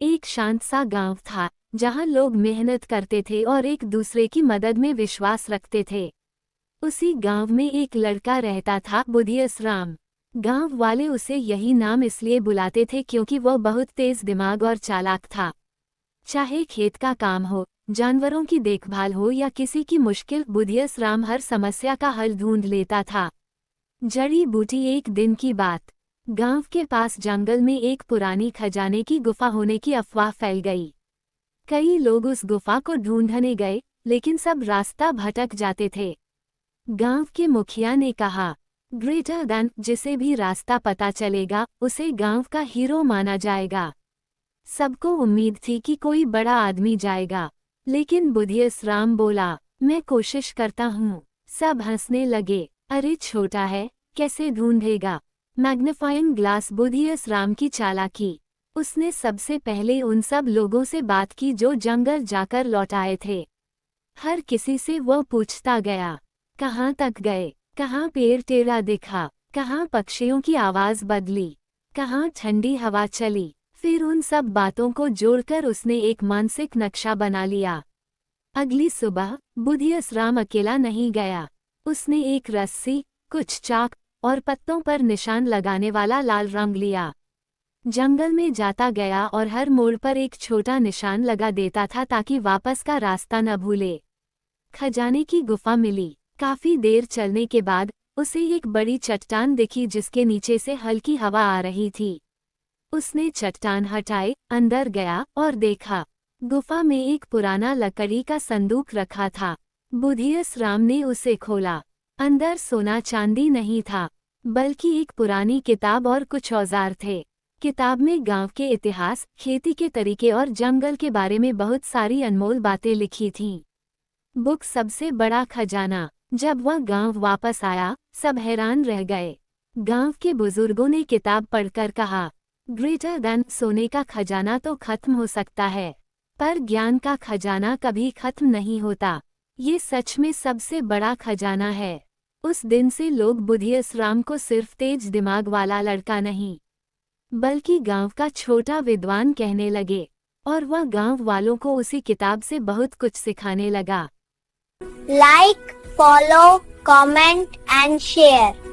एक शांत सा गांव था जहां लोग मेहनत करते थे और एक दूसरे की मदद में विश्वास रखते थे। उसी गांव में एक लड़का रहता था, बुधियस राम। गांव वाले उसे यही नाम इसलिए बुलाते थे क्योंकि वह बहुत तेज दिमाग और चालाक था। चाहे खेत का काम हो, जानवरों की देखभाल हो या किसी की मुश्किल, बुधियस राम हर समस्या का हल ढूंढ लेता था। जड़ी बूटी। एक दिन की बात, गांव के पास जंगल में एक पुरानी खजाने की गुफा होने की अफवाह फैल गई। कई लोग उस गुफा को ढूंढने गए, लेकिन सब रास्ता भटक जाते थे। गांव के मुखिया ने कहा, ग्रेटर देन जिसे भी रास्ता पता चलेगा उसे गांव का हीरो माना जाएगा। सबको उम्मीद थी कि कोई बड़ा आदमी जाएगा, लेकिन बुधियस राम बोला, मैं कोशिश करता हूँ। सब हंसने लगे, अरे छोटा है, कैसे ढूंढेगा। Magnifying glass. बुधियस राम की चालाकी। उसने सबसे पहले उन सब लोगों से बात की जो जंगल जाकर लौट आए थे। हर किसी से वह पूछता गया, कहाँ तक गए, कहाँ पेड़ टेढ़ा दिखा, कहाँ पक्षियों की आवाज बदली, कहाँ ठंडी हवा चली। फिर उन सब बातों को जोड़कर उसने एक मानसिक नक्शा बना लिया। अगली सुबह बुधियस राम अकेला नहीं गया। उसने एक रस्सी, कुछ चाक और पत्तों पर निशान लगाने वाला लाल रंग लिया। जंगल में जाता गया और हर मोड़ पर एक छोटा निशान लगा देता था ताकि वापस का रास्ता न भूले। खजाने की गुफा मिली। काफी देर चलने के बाद उसे एक बड़ी चट्टान दिखी जिसके नीचे से हल्की हवा आ रही थी। उसने चट्टान हटाई, अंदर गया और देखा, गुफा में एक पुराना लकड़ी का संदूक रखा था। बुधियस राम ने उसे खोला। अंदर सोना चांदी नहीं था, बल्कि एक पुरानी किताब और कुछ औजार थे। किताब में गांव के इतिहास, खेती के तरीके और जंगल के बारे में बहुत सारी अनमोल बातें लिखी थीं। बुक सबसे बड़ा खजाना। जब वह गांव वापस आया, सब हैरान रह गए। गांव के बुजुर्गों ने किताब पढ़कर कहा, ग्रेटर देन सोने का खजाना तो खत्म हो सकता है, पर ज्ञान का खजाना कभी खत्म नहीं होता। ये सच में सबसे बड़ा खजाना है। उस दिन से लोग बुधियस राम को सिर्फ तेज दिमाग वाला लड़का नहीं, बल्कि गांव का छोटा विद्वान कहने लगे, और वह गांव वालों को उसी किताब से बहुत कुछ सिखाने लगा। Like, follow, comment and share.